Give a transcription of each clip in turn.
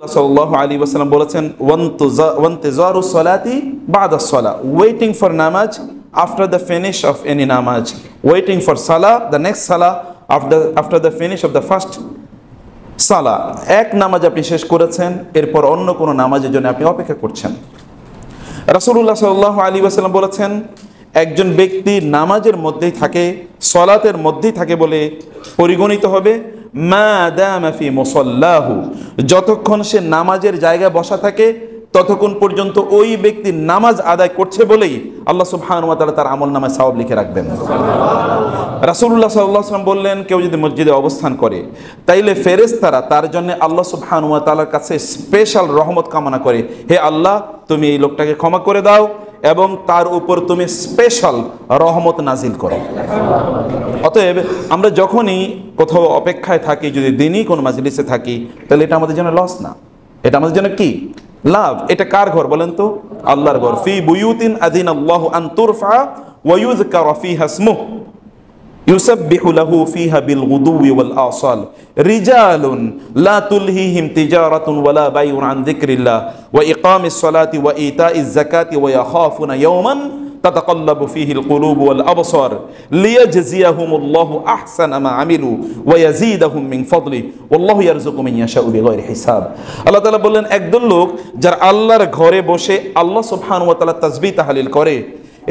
সাল্লাল্লাহু আলাইহি ওয়াসাল্লাম বলেছেন ওয়ান্তিজারু সলাতি বা'দা সলা, ওয়েটিং ফর নামাজ after the finish of any নামাজ, ওয়েটিং ফর সালা দ্য নেক্সট সালা after the finish of the first সালা। এক নামাজ আপনি শেষ করেছেন, এরপর অন্য কোনো নামাজের জন্য আপনি অপেক্ষা করছেন। রাসূলুল্লাহ সাল্লাল্লাহু আলাইহি ওয়াসাল্লাম বলেছেন, একজন ব্যক্তি নামাজের মধ্যেই থাকে, সলাতের মধ্যেই থাকে বলে পরিগণিত হবে মা দামা ফি মুসাল্লাহু, যতক্ষণ সে নামাজের জায়গায় বসা থাকে ততক্ষণ পর্যন্ত ওই ব্যক্তি নামাজ আদায় করছে বলেই আল্লাহ সুবহানাহু ওয়া তাআলা তার আমলনামায় সওয়াব লিখে রাখবেন। রাসূলুল্লাহ সাল্লাল্লাহু আলাইহি ওয়াসাল্লাম বললেন, কেউ যদি মসজিদে অবস্থান করে তাইলে ফেরেশতারা তার জন্য আল্লাহ সুবহানাহু ওয়া তাআলার কাছে স্পেশাল রহমত কামনা করে, হে আল্লাহ তুমি এই লোকটাকে ক্ষমা করে দাও এবং তার উপর তুমি স্পেশাল রহমত নাজিল করো। অতএব আমরা যখনই কোথাও অপেক্ষায় থাকি, যদি দিনই কোনো মাজলিসে থাকি, তাহলে এটা আমাদের জন্য লস না, এটা আমাদের জন্য কি লাভ। এটা কার ঘর বলেন তো? আল্লাহর ঘর। ফি বুয়ুতিন আযিনাল্লাহু আন তুরফা ওয়া ইউযকারা ফিহা ইসমুহু ইউসাব্বিহু লাহু ফিহা বিল গুদুওয়ি ওয়াল আসাল রিজালুন লা তুলহিহিম তিজারাতুন ওয়ালা বাইউন আন যিকরিল্লাহ ওয়া ইকামিস সালাতি ওয়া ইতাইজ যাকাতি ওয়া ইয়াখাফুনা ইয়াওমান তাতাকাল্লাবু ফীহিল কুলুবু ওয়াল আবসার লিয়াজজিয়াহুমুল্লাহু আহসানা মা আমিলু ওয়া ইয়াজিদাহুম মিন ফাদলি ওয়াল্লাহু ইয়ারযুকু মান ইয়াশাউ বিগাইরি হিসাব। আল্লাহ তাআলা বললেন, একদল লোক যারা আল্লাহর ঘরে বসে আল্লাহ সুবহানাহু ওয়া তাআলা তাসবিহ তাহলিল করে,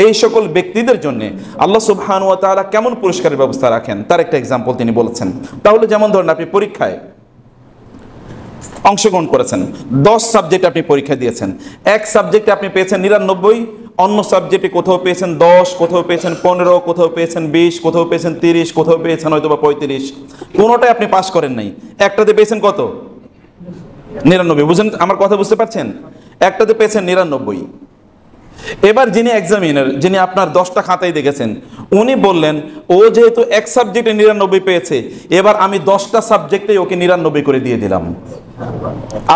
এই সকল ব্যক্তিদের জন্য আল্লাহ সুবহানাহু ওয়া তাআলা কেমন পুরস্কারের ব্যবস্থা রাখেন তার একটা এক্সাম্পল তিনি বলেছেন। তাহলে যেমন ধরুন আপনি পরীক্ষায় অংশগ্রহণ করেছেন, 10 সাবজেক্ট আপনি পরীক্ষা দিয়েছেন, এক সাবজেক্টে আপনি পেয়েছেন 99, অন্য সাবজেক্টে কোথাও পেয়েছেন 10, কোথাও পেয়েছেন 15, কোথাও পেয়েছেন 20, কোথাও পেয়েছেন 30, কোথাও পেয়েছেন হয়তো বা 35, কোনোটাই আপনি পাস করেন নাই। একটাতে পেয়েছেন কত? 99। বুঝেন আমার কথা, বুঝতে পারছেন? একটাতে পেয়েছেন 99। এবার যিনি এক্সামিনার, যিনি আপনার 10টা খাতায় দেখেছেন, উনি বললেন ও যেহেতু এক সাবজেক্টে 99 পেয়েছে, এবার আমি 10টা সাবজেক্টে ওকে 99 করে দিয়ে দিলাম।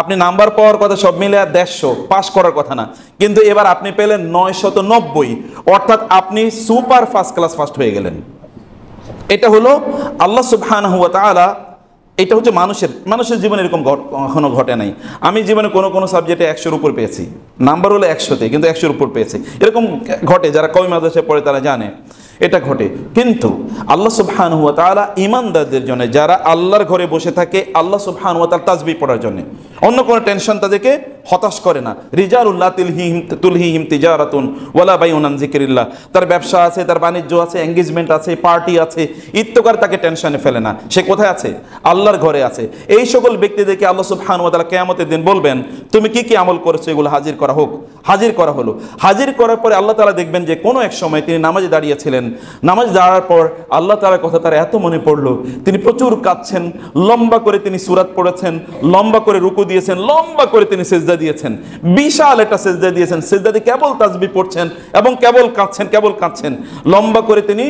আপনি নাম্বার পাওয়ার কথা সব মিলে 150, পাস করার কথা না, কিন্তু এবার আপনি পেলেন 990, অর্থাৎ আপনি সুপার ফার্স্ট ক্লাস ফার্স্ট হয়ে গেলেন। এটা হলো আল্লাহ সুবহানাহু ওয়া তাআলা, এটা হচ্ছে মানুষের জীবনে এরকম কখনো ঘটে নাই। আমি জীবনে কোনো সাবজেক্টে 100-র উপর পেয়েছি, নাম্বার হলো 100-তে, কিন্তু 100-র উপর পেয়েছি। এরকম ঘটে, যারা কওমি মাদ্রাসায় পড়ে তারা জানে এটা ঘটে। কিন্তু আল্লাহ সুবহানাহু ওয়া তাআলা ঈমানদারদের জন্য, যারা আল্লাহর ঘরে বসে থাকে আল্লাহ সুবহানাহু ওয়া তাআলা তাসবিহ পড়ার জন্য, অন্য কোনো টেনশন তাদেরকে হতাশ করে না। রিজালুন লা তুলহিহিম তিজারাতুন ওয়ালা বাইউন আন যিকরিল্লাহ, তার ব্যবসা আছে, তার বাণিজ্য আছে, এঙ্গেজমেন্ট আছে, পার্টি আছে, ইত্তকার তাকে টেনশনে ফেলে না। সে কোথায় আছে? আল্লাহর ঘরে আছে। এই সকল ব্যক্তিদেরকে আল্লাহ সুবহানাহু ওয়া তাআলা কিয়ামতের দিন বলবেন, তুমি কি কি আমল করেছো এগুলো হাজির করা হোক। হাজির করা হলো। হাজির করার পরে আল্লাহ তাআলা দেখবেন যে কোনো এক সময় তিনি নামাজে দাঁড়িয়েছিলেন, নামাজ দাঁড়ার পর আল্লাহ তাআলার কথা তার এত মনে পড়লো, তিনি প্রচুর কাঁদছেন, লম্বা করে তিনি সূরাত পড়েছেন, লম্বা করে রুকু দিয়েছেন, লম্বা করে তিনি সিজদা দিয়েছেন, বিশাল একটা সিজদা দিয়েছেন, সিজদাতে কেবল তাসবিহ পড়ছেন এবং কেবল কাঁদছেন। লম্বা করে তিনি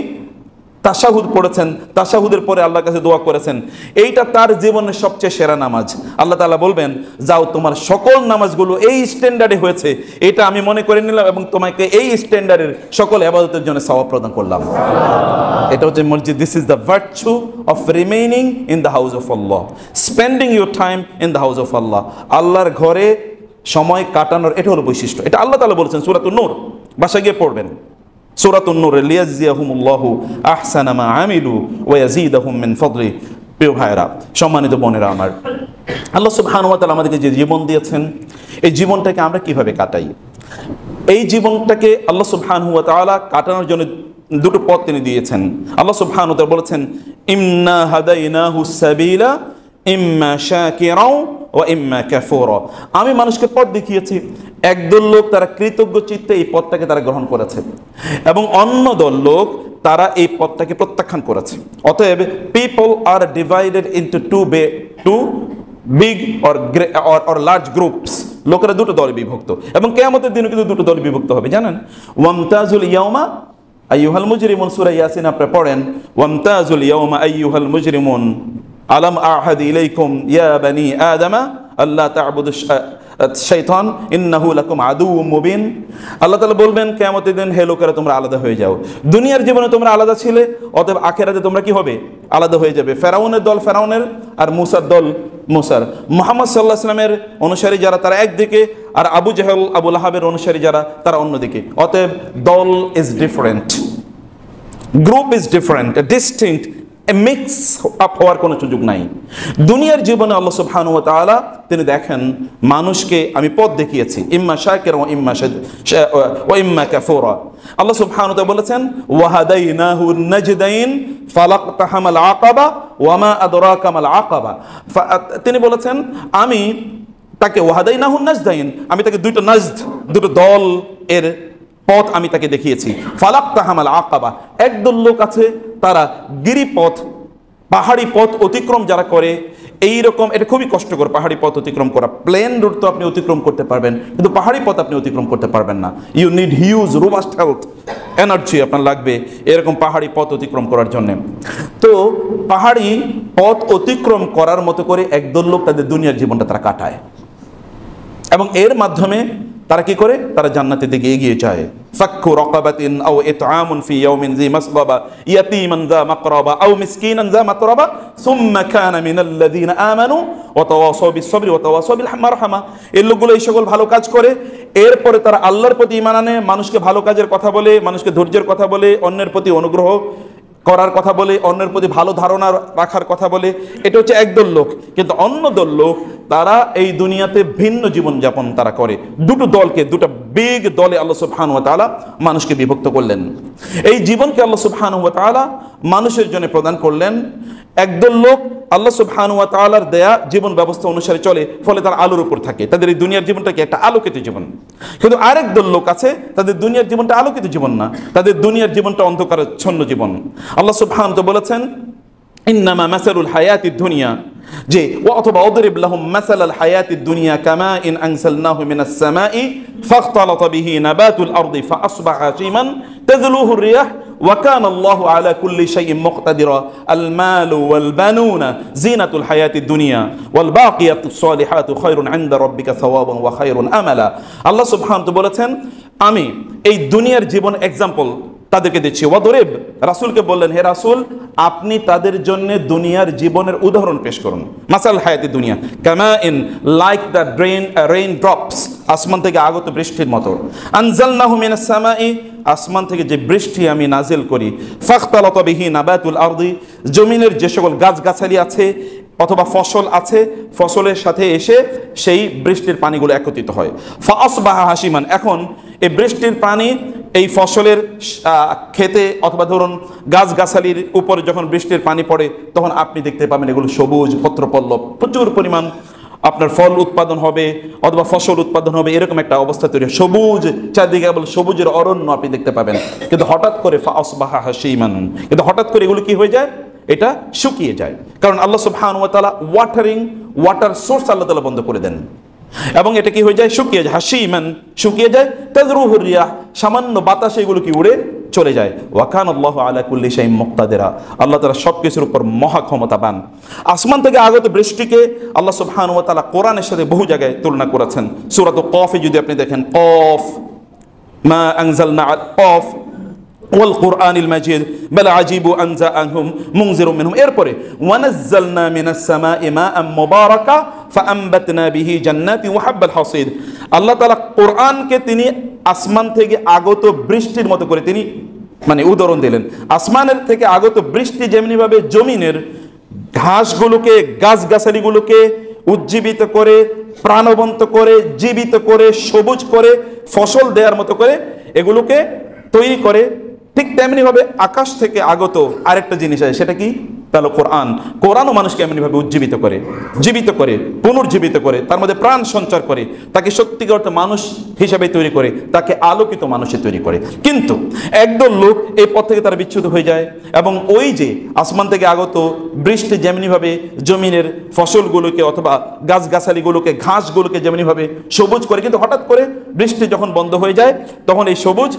তাশাহুদ পড়েছেন, তাশাহুদের পরে আল্লাহর কাছে দোয়া করেছেন। এইটা তার জীবনের সবচেয়ে সেরা নামাজ। আল্লাহ তাআলা বলবেন, যাও তোমার সকল নামাজগুলো এই স্ট্যান্ডার্ডে হয়েছে, এটা আমি মনে করে নিলাম এবং তোমাকে এই স্ট্যান্ডার্ডের সকল ইবাদতের জন্য সওয়াব প্রদান করলাম। এটা হচ্ছে মসজিদ। This is the virtue of remaining in the house of Allah, spending your time in the house of Allah. আল্লাহর ঘরে সময় কাটানোর এটা হলো বৈশিষ্ট্য। এটা আল্লাহ তাআলা বলেছেন সূরাতুন নূর, বাসায় গিয়ে পড়বেন সূরাতুন নূর, লিয়াজজিয়াহুমুল্লাহু আহসানা মা আমিলু ওয়া ইয়াজিদাহুম মিন ফাদলি। প্রিয় ভাইরা, সম্মানিত বোনেরা আমার, আল্লাহ সুবহানাহু ওয়া তাআলা আমাদেরকে যে জীবন দিয়েছেন, এই জীবনটাকে আমরা কিভাবে কাটাই, এই জীবনটাকে আল্লাহ সুবহানাহু ওয়া তাআলা কাটানোর জন্য দুটো পথ তিনি দিয়েছেন। আল্লাহ সুবহানাহু ওয়া তাআলা বলেছেন, ইন্না হাদাইনাহুস সাবিলা ইম্মা শাকিরাও ওয়া ইম্মা কাফুরা। আমি মানুষকে পথ দেখিয়েছি। একদল লোক তারা কৃতজ্ঞ চিত্তে এই পথটাকে তারা গ্রহণ করেছে এবং অন্য দল লোক তারা এই পথটাকে প্রত্যাখ্যান করেছে। অতএব people are divided into two big or large groups. লোকেরা দুটো দলে বিভক্ত এবং কিয়ামতের দিনে কিন্তু দুটো দলে বিভক্ত হবে, জানেন? ওয়ামতাজুল ইয়াউমা আইয়ুহাল মুজরিমুন, সূরা ইয়াসিন আপনি পড়েন, ওয়ামতাজুল ইয়াউমা আইয়ুহাল মুজরিমুন আলাম আহাদ ইলাইকুম ইয়া বানি আদামা আল্লাহ তা'বুদু শাইতান ইন্নাহু লাকুম আদুউম মুবিন। আল্লাহ তাআলা বলবেন কিয়ামতের দিন, হে লোকেরা তোমরা আলাদা হয়ে যাও। দুনিয়ার জীবনে তোমরা আলাদা ছিলে, অতএব আখিরাতে তোমরা কি হবে? আলাদা হয়ে যাবে। ফেরাউনের দল ফেরাউনের আর মূসার দল মুসার। মুহাম্মদ সাল্লাল্লাহু আলাইহি ওয়াসাল্লামের অনুসারী যারা তারা একদিকে, আর আবু জাহেল আবু লাহাবের অনুসারী যারা তারা অন্যদিকে। অতএব দল is different, group is different, distinct, mix up হওয়ার কোনো সুযোগ নাই। দুনিয়ার জীবনে আল্লাহ সুবহানাহু ওয়া তাআলা তিনি দেখেন মানুষকে আমি পথ দেখিয়েছি, ইম্মা শাকিরা ওয়া ইম্মা কাফুরা। আল্লাহ সুবহানাহু ওয়া তাআলা বলেছেন ওয়াহাদাইনাহু নাজদাইন ফালাকতাহামাল আকাবা ওয়া মা আদরাকা মাল আকাবা। তিনি বলেছেন আমি তাকে ওয়াহাদাইনাহু নাজদাইন, আমি তাকে দুটো দল এর পথ আমি তাকে দেখিয়েছি। ফালাকতাহামাল আকাবা, একদল লোক আছে তারা গিরিপথ পাহাড়ি পথ অতিক্রম যারা করে, এইরকম এটা খুবই কষ্টকর পাহাড়ি পথ অতিক্রম করা। প্লেন রুট তো আপনি অতিক্রম করতে পারবেন, কিন্তু পাহাড়ি পথ আপনি অতিক্রম করতে পারবেন না। You need huge robust health energy আপনার লাগবে এরকম পাহাড়ি পথ অতিক্রম করার জন্য। তো পাহাড়ি পথ অতিক্রম করার মতো করে একদল লোক তাদের দুনিয়ার জীবনটা তারা কাটায়, এবং এর মাধ্যমে তারা কি করে, তারা জান্নাতের দিকে এগিয়ে যায়। ফাক্কু রাকাবাতিন আও ইতআমুন ফি ইয়াউমিন যি মাসগাবা ইয়াতীমান যা মাকরাবা আও মিসকিনান যা মাতরাবা সুম্মা কানা মিনাল্লাযিনা আমানু ওয়া তাওয়াসাউ বিস-সাবরি ওয়া তাওয়াসাউ বিল মারহামা। এই লোকগুলো এই সকল ভালো কাজ করে, এরপরে তারা আল্লাহর প্রতি ঈমান আনে, মানুষকে ভালো কাজের কথা বলে, মানুষকে ধৈর্যের কথা বলে, অন্যের প্রতি অনুগ্রহ করার কথা বলে, অন্যের প্রতি ভালো ধারণা রাখার কথা বলে। এটা হচ্ছে একদল লোক। কিন্তু অন্য দল লোক তারা এই দুনিয়াতে ভিন্ন জীবনযাপন তারা করে। দুটো দলকে, দুটো বিগ দলে আল্লাহ সুবহানাহু ওয়া তাআলা মানুষকে বিভক্ত করলেন। এই জীবনকে আল্লাহ সুবহানাহু ওয়া তাআলা মানুষের জন্য প্রদান করলেন। একদল লোক আল্লাহ সুবহানাহু ওয়া তাআলার দেয়া জীবন ব্যবস্থা অনুসারে চলে, ফলে তার আলোর উপর থাকে, তাদের এই দুনিয়ার জীবনটা কি একটা আলোকিত জীবন। কিন্তু আরেক দল লোক আছে তাদের দুনিয়ার জীবনটা আলোকিত জীবন না, তাদের দুনিয়ার জীবনটা অন্ধকারাচ্ছন্ন জীবন। আল্লাহ সুবহানাহু ওয়া তাআলা বলেছেন ইন্নামা মাসালুল হায়াতিদ দুনিয়া, যে অথবা অদরিব লাহুম মাসালাল হায়াতিদ দুনিয়া কামা ইন আনসালনাহু মিনাস সামাই ফাখতালাতা বিহি নাবাতুল আরদি ফাআসবাহা হাশিমান তাযলুহু রিয়াহ ওয়া কানা আল্লাহু আলা কুল্লি শাইইন মুকতাদিরা আল মালু ওয়াল বানুনা জিনাতুল হায়াতিদ দুনিয়া ওয়াল বাকিয়াতুস সালিহাতু খায়রুন ইনদা রাব্বিকা সাওয়াবান ওয়া খায়রুন আমালা। আল্লাহ সুবহানাহু ওয়া তাআলা বলেছেন আমি এই দুনিয়ার জীবন এক্সাম্পল তাদেরকে দিচ্ছি। ওয়াদরিব, রাসূলকে বললেন হে রাসূল আপনি তাদের জন্য দুনিয়ার জীবনের উদাহরণ পেশ করুন। মাসাল হায়াতি দুনিয়া কামা in like the rain drops, আসমান থেকে আগত বৃষ্টির মতো। আনজালনাহু মিনাস সামাই, আসমান থেকে যে বৃষ্টি আমি নাজিল করি। ফাখতালাতা বিহি নাবাতুল আরদি, জমিনের যে সকল গাছগাছালি আছে অথবা ফসল আছে, ফসলের সাথে এসে সেই বৃষ্টির পানিগুলো একত্রিত হয়। ফাআসবাহা হাশিমান, এখন এই বৃষ্টির পানি এই ফসলের খেতে অথবা ধরুন গাছগাছালির উপরে যখন বৃষ্টির পানি পড়ে তখন আপনি দেখতে পাবেন এগুলো সবুজ পত্রপল্লব, প্রচুর পরিমাণ আপনার ফল উৎপাদন হবে অথবা ফসল উৎপাদন হবে, এরকম একটা অবস্থা তৈরি হয়। সবুজ চারদিকে কেবল সবুজের অরণ্য আপনি দেখতে পাবেন। কিন্তু হঠাৎ করে ফাআসবাহা হাশিমান, কিন্তু হঠাৎ করে এগুলো কি হয়ে যায়, এটা শুকিয়ে যায়। কারণ আল্লাহ সুবহানাহু ওয়া তাআলা ওয়াটার সোর্স আল্লাহ তাআলা বন্ধ করে দেন, এবং এটা কি হয়ে যায়, শুকিয়ে যায়। হাশিমান, শুকিয়ে যায়। তাযরুহু রিয়াহ, সামান্য বাতাসে এগুলো কি উড়ে চলে যায়। ওয়া কানা আল্লাহু আলা কুল্লি শাইইন মুকতাদিরা, আল্লাহ তাআলা সবকিছুর উপর মহা ক্ষমতাবান। আসমান থেকে আগত বৃষ্টিকে আল্লাহ সুবহানাহু ওয়া তাআলা কোরআনের সাথে বহু জায়গায় তুলনা করেছেন। সূরাতুল কফে যদি আপনি দেখেন, কফ মা আনজালনা কফ ওয়াল কুরআনিল মাজিদ বাল আজিবু আন জাআহুম মুনজিরুম মিনহুম, এরপরে ওয়ানাজ্জালনা মিনাস সামাই মাআন মুবারাকা ফাআমবাতনা বিহি জান্নাতি ওয়া হাব্বাল হাসিদ। আল্লাহ তাআলা কোরআনকে তিনি আসমান থেকে আগত বৃষ্টির মতো করে তিনি মানে উদাহরণ দিলেন। আসমানের থেকে আগত বৃষ্টি যেমনিভাবে জমিনের ঘাসগুলোকে গাছগাছালিগুলোকে উজ্জীবিত করে, প্রাণবন্ত করে, জীবিত করে, সবুজ করে, ফসল দেওয়ার মতো করে এগুলোকে তৈরি করে, ঠিক তেমনিভাবে আকাশ থেকে আগত আরেকটা জিনিস আছে, সেটা কি, তাহলে কোরআন। কোরআনও মানুষকে এমনিভাবে উজ্জীবিত করে, জীবিত করে, পুনর্জীবিত করে, তার মধ্যে প্রাণ সঞ্চার করে, তাকে সত্যিকার অর্থে মানুষ হিসাবে তৈরি করে, তাকে আলোকিত মানুষে তৈরি করে। কিন্তু একদল লোক এই পথ থেকে তারা বিচ্যুত হয়ে যায়, এবং ওই যে আসমান থেকে আগত বৃষ্টি যেমনিভাবে জমিনের ফসলগুলোকে অথবা গাছগাছালিগুলোকে ঘাসগুলোকে যেমনিভাবে সবুজ করে, কিন্তু হঠাৎ করে বৃষ্টি যখন বন্ধ হয়ে যায় তখন এই সবুজ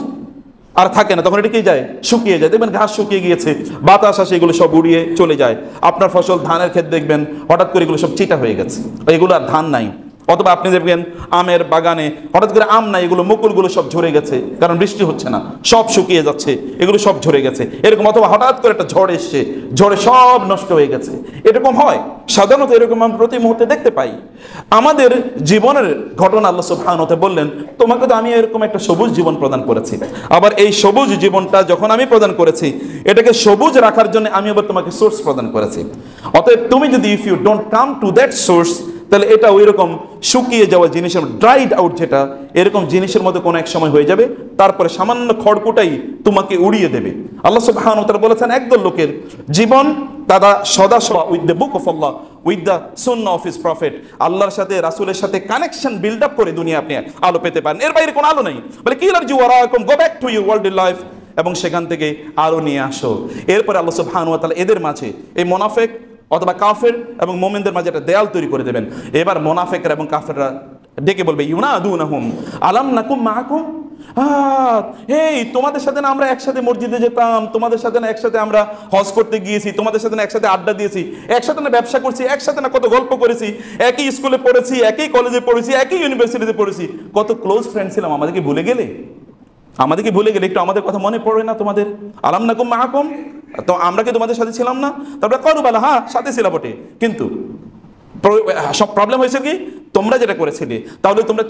আর থাকে না, তখন এটা কি যায়, শুকিয়ে যায়। দেখবেন ঘাস শুকিয়ে গিয়েছে, বাতাস আসে, এগুলো সব উড়িয়ে চলে যায়। আপনার ফসল ধানের ক্ষেত দেখবেন হঠাৎ করে এগুলো সব চিটা হয়ে গেছে, এগুলো আর ধান নাই, অথবা আপনি দেখবেন আমের বাগানে হঠাৎ করে আম নাই, এগুলো মুকুলগুলো সব ঝরে গেছে, কারণ বৃষ্টি হচ্ছে না, সব শুকিয়ে যাচ্ছে, এগুলো সব ঝরে গেছে এরকম। অথবা হঠাৎ করে একটা ঝড় এসছে, ঝড়ে সব নষ্ট হয়ে গেছে, এরকম হয় সাধারণত, এরকম আমরা প্রতি মুহূর্তে দেখতে পাই। আমাদের জীবনের ঘটনা আল্লাহ সুবহানাহু ওয়া তাআলা বললেন, তোমাকে তো আমি এরকম একটা সবুজ জীবন প্রদান করেছি, আবার এই সবুজ জীবনটা যখন আমি প্রদান করেছি, এটাকে সবুজ রাখার জন্য আমি আবার তোমাকে সোর্স প্রদান করেছি। অতএব তুমি যদি if you don't come to that source, তাহলে এটা ওই রকম শুকিয়ে যাওয়া জিনিসের, ড্রাইড আউট যেটা, এরকম জিনিসের মধ্যে কোনো এক সময় হয়ে যাবে, তারপরে সামান্য খড়কুটাই তোমাকে উড়িয়ে দেবে। আল্লাহ সুবহানাহু ওয়া তাআলা বলেছেন, একদল লোকের জীবন তারা সদা সদা with the book of Allah, with the Sunnah of his prophet, আল্লাহর সাথে রাসূলের সাথে কানেকশন বিল্ড আপ করে দুনিয়া আপনি আলো পেতে পারেন, এর বাইরে কোনো আলো নেই। বলে কি লারজু ওয়ারাকুম, go back to your worldly life, এবং সেখান থেকে আলো নিয়ে আসো। এরপরে আল্লাহ সুবহানাহু ওয়া তাআলা এদের মাঝে এই মুনাফিক অথবা কাফের এবং মুমিনদের মাঝে একটা দেয়াল তৈরি করে দেবেন। এবার মুনাফিকরা এবং কাফেররা ডেকে বলবে, ইউনাদুনাহুম আলাম নাকুম মাআকুম, এই তোমাদের সাথে না আমরা একসাথে মসজিদে যেতাম, তোমাদের সাথে না একসাথে আমরা হজ করতে গিয়েছি, তোমাদের সাথে না একসাথে আড্ডা দিয়েছি, একসাথে না ব্যবসা করছি, একসাথে না কত গল্প করেছি, একই স্কুলে পড়েছি, একই কলেজে পড়েছি, একই ইউনিভার্সিটিতে পড়েছি, কত ক্লোজ ফ্রেন্ড ছিলাম, আমাদেরকে ভুলে গেলে? আমাদেরকে ভুলে গেলে? একটু আমাদের কথা মনে পড়ে না তোমাদের? আলাম নাকুম মাআকুম, তো আমরা কি তোমাদের সাথে ছিলাম না? তারপরে করু বলা, হ্যাঁ সাথে ছিল বটে, কিন্তু সব প্রবলেম হয়েছে কি, তোমরা যেটা করেছিলে, তাহলে তোমরা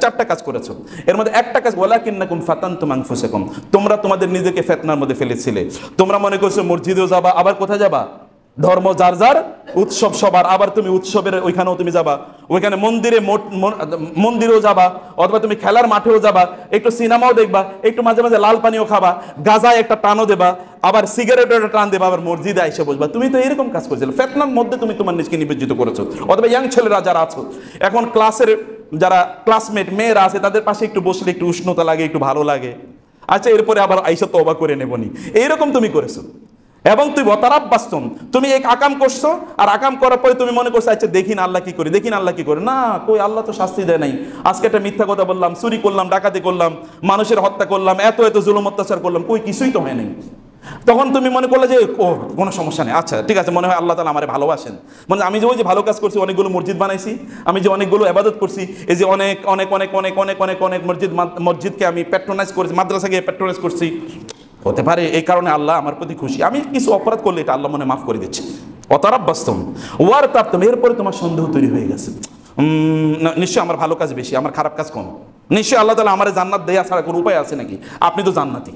চারটা কাজ করেছো, এর মধ্যে একটা কাজ ওয়ালাকিন্নাকুম ফাতানতুম আনফুসাকুম, তোমরা তোমাদের নিজেকে ফিতনার মধ্যে ফেলেছিলে। তোমরা মনে করছো মসজিদেও যাবা, আবার কোথায় যাবা? ধর্ম যার যার, উৎসব সবার, আবার তুমি উৎসবের ওইখানেও তুমি যাবা, ওইখানে মন্দিরেও যাবা, অথবা তুমি খেলার মাঠেও যাবা, একটু সিনেমাও দেখবা, একটু মাঝে মাঝে লাল পানিও খাবা, গাজায় একটা টানও দেবা, আবার সিগারেটের একটা টান দেবা, আবার মসজিদে এসে বসবা। তুমি তো এরকম কাজ করেছিলে, ফিতনার মধ্যে তুমি তোমার নিজকে নিবেদিত করেছো। অথবা ইয়াং ছেলেরা যারা আছো, এখন ক্লাসের যারা ক্লাসমেট মেয়েরা আছে, তাদের পাশে একটু বসলে একটু উষ্ণতা লাগে, একটু ভালো লাগে, আচ্ছা এরপরে আবার আইসা তওবা করে নেবনি, এইরকম তুমি করেছো। এবং তুই ওয়াতারাব্বাসতুম, তুমি এক আকাম করছো, আর আকাম করার পরে তুমি মনে করছো আচ্ছা দেখি না আল্লাহ কি করে, দেখি না আল্লাহ কি করে। না, কই আল্লাহ তো শাস্তি দেয় নাই। আজকে একটা মিথ্যা কথা বললাম, চুরি করলাম, ডাকাতি করলাম, মানুষের হত্যা করলাম, এত এত জুলুম অত্যাচার করলাম, কই কিছুই তো হয় নাই। তখন তুমি মনে করলে যে ও কোনো সমস্যা নেই, আচ্ছা ঠিক আছে, মনে হয় আল্লাহ তাআলা আমারে ভালোবাসেন, মানে আমি যে ওই যে ভালো কাজ করছি, অনেকগুলো মসজিদ বানাইছি, আমি যে অনেকগুলো ইবাদত করছি, এই যে অনেক অনেক অনেক অনেক অনেক অনেক অনেক মসজিদকে আমি প্যাট্রোনাইজ করেছি, মাদ্রাসাকে প্যাট্রোনাইজ করছি, হতে পারে এই কারণে আল্লাহ আমার প্রতি খুশি, আমি কিছু অপরাধ করলে এটা আল্লাহ মনে মাফ করে দিচ্ছে। ওয়াতারাব্বাসতুম ওয়ারতাবতুম, এরপরে তোমার সন্দেহ তৈরি হয়ে গেছে, নিশ্চয়ই আমার ভালো কাজ বেশি, আমার খারাপ কাজ কম, নিশ্চয়ই আল্লাহ তাআলা আমার জান্নাত দেয়া ছাড়া কোনো উপায় আছে নাকি? আপনি তো জান্নাতি,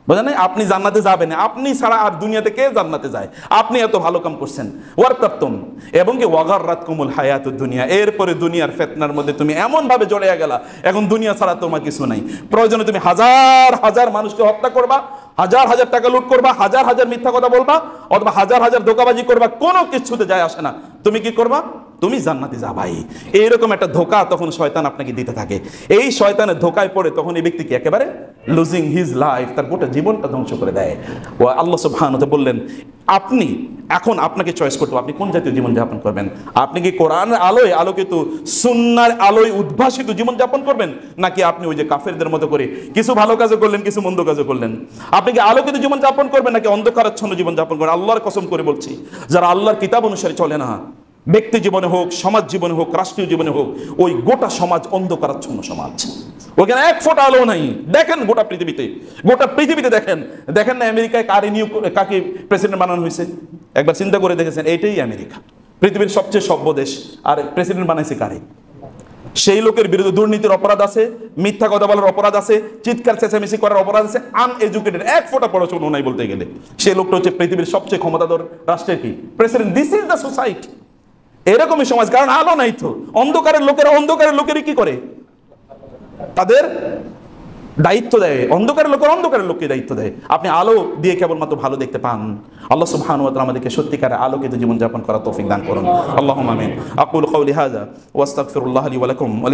বুঝলেন? আপনি জান্নাতে যাবেন, আপনি ছাড়া আর দুনিয়াতে কে জান্নাতে যায়? আপনি এত ভালো কাম করছেন। ওয়ারতাবতুম, এবং কি ওয়াগাররাতকুমুল হায়াতুদ দুনিয়া, এরপরে দুনিয়ার ফিতনার মধ্যে তুমি এমন ভাবে জড়িয়ে গেলা, এখন দুনিয়া ছাড়া তোমার কিছু নাই। প্রয়োজনে তুমি হাজার হাজার মানুষকে হত্যা করবা, হাজার হাজার টাকা লুট করবা, হাজার হাজার মিথ্যা কথা বলবা, অথবা হাজার হাজার ধোঁকাবাজি করবা, কোনো কিছুতে যায় আসে না। তুমি কি করবা? তুমি জান্নাতে যাবাই। এইরকম একটা ধোঁকা তখন শয়তান আপনাকে দিতে থাকে। এই শয়তানের ধোঁকায় পড়ে তখন এই ব্যক্তিকে একেবারে লুজিং হিজ লাইফ, তার গোটা জীবনটা ধ্বংস করে দেয়। ও আল্লাহ সুবহানাহু ওয়া তাআলা বললেন, আপনি এখন আপনাকে চয়েস করতে হবে, আপনি কোন জাতীয় জীবন যাপন করবেন। আপনি কি কোরআনের আলোয় আলোকিত, সুন্নাহর আলোয় উদ্ভাসিত জীবন যাপন করবেন, নাকি আপনি ওই যে কাফেরদের মতো করে কিছু ভালো কাজও করলেন, কিছু মন্দ কাজও করলেন? আপনি কি আলোকিত জীবন যাপন করবেন, নাকি অন্ধকারাচ্ছন্ন জীবন যাপন করবেন? আল্লাহর কসম করে বলছি, যারা আল্লাহর কিতাব অনুসারে চলে না, ব্যক্তি জীবনে হোক, সমাজ জীবনে হোক, রাষ্ট্রীয় জীবনে হোক, ওই গোটা সমাজ অন্ধকারাচ্ছন্ন সমাজ, ওখানে এক ফোঁটা আলো নাই। দেখেন গোটা পৃথিবীতে দেখেন, দেখেন না আমেরিকায় কাকে প্রেসিডেন্ট বানানো হয়েছে? একবার চিন্তা করে দেখেছেন, এইটাই আমেরিকা, পৃথিবীর সবচেয়ে সভ্য দেশ, আর প্রেসিডেন্ট বানাইছে কারে? সেই লোকের বিরুদ্ধে দুর্নীতির অপরাধ আছে, মিথ্যা কথা বলার অপরাধ আছে, চিৎকার চেঁচামেচি করার অপরাধ আছে, আনএডুকেটেড, এক ফোঁটা পড়াশোনা নাই বলতে গেলে। সেই লোকটা হচ্ছে পৃথিবীর সবচেয়ে ক্ষমতাধর রাষ্ট্রের কি president. This is the society. এরকমই সমাজ, কারণ আলো নাই তো। অন্ধকারের লোকেরই কি করে? তাদের দায়িত্ব দেয়, অন্ধকারের লোককে দায়িত্ব দেয়। আপনি আলো দিয়ে কেবলমাত্র ভালো দেখতে পান। আল্লাহ সুবহানাহু ওয়া তাআলা আমাদেরকে সত্যিকারের আলোকিত জীবন যাপন করার তৌফিক দান করুন। আল্লাহুম্মা আমিন। আকুলু কাওলি হাযা ওয়া আস্তাগফিরুল্লাহ লি ওয়া লাকুম ওয়া